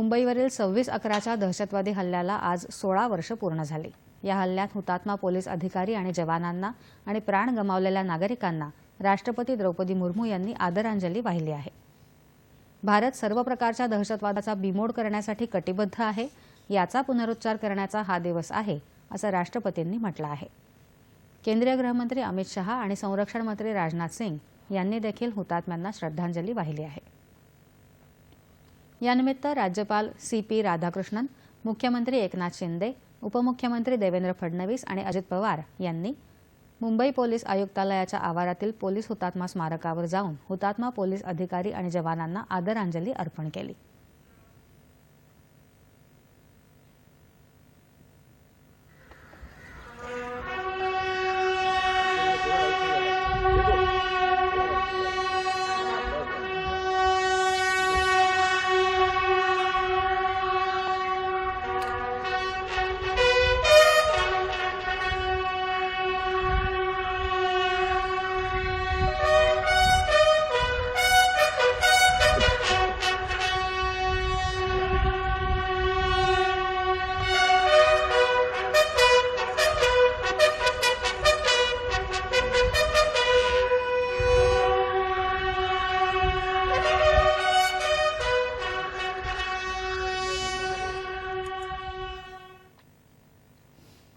मुंबईवरील 26/11च्या दहशतवादी हल्ल्याला आज 16 वर्ष पूर्ण झाली। या हल्ल्यात हुतात्मा पोलीस अधिकारी आणि जवानांना आणि प्राण गमावलेल्या नागरिकांना राष्ट्रपती द्रौपदी मुर्मू यांनी आदरांजली वाहिली आहे। भारत सर्व प्रकारच्या दहशतवादाचा बीमोड करण्यासाठी कटिबद्ध आहे, याचा पुनरुच्चार करण्याचा हा दिवस आहे, असं राष्ट्रपतींनी म्हटलं आहे। केंद्रीय गृहमंत्री अमित शहा आणि संरक्षण मंत्री राजनाथ सिंग यांनी देखील हुतात्म्यांना श्रद्धांजली वाहिली आहे। यानिमित्त राज्यपाल CP राधाकृष्णन, मुख्यमंत्री एकनाथ शिंदे, उपमुख्यमंत्री देवेंद्र फडणवीस आणि अजित पवार यांनी मुंबई पोलीस आयुक्तालयाच्या आवारातील पोलीस हुतात्मा स्मारकावर जाऊन हुतात्मा पोलीस अधिकारी आणि जवानांना आदरांजली अर्पण केली।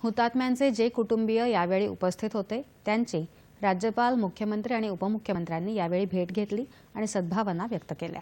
हुतात्म्यांचे जे कुटुंबीय यावेळी उपस्थित होते त्यांची राज्यपाल, मुख्यमंत्री आणि उपमुख्यमंत्र्यांनी यावेळी भेट घेतली आणि सद्भावना व्यक्त केल्या।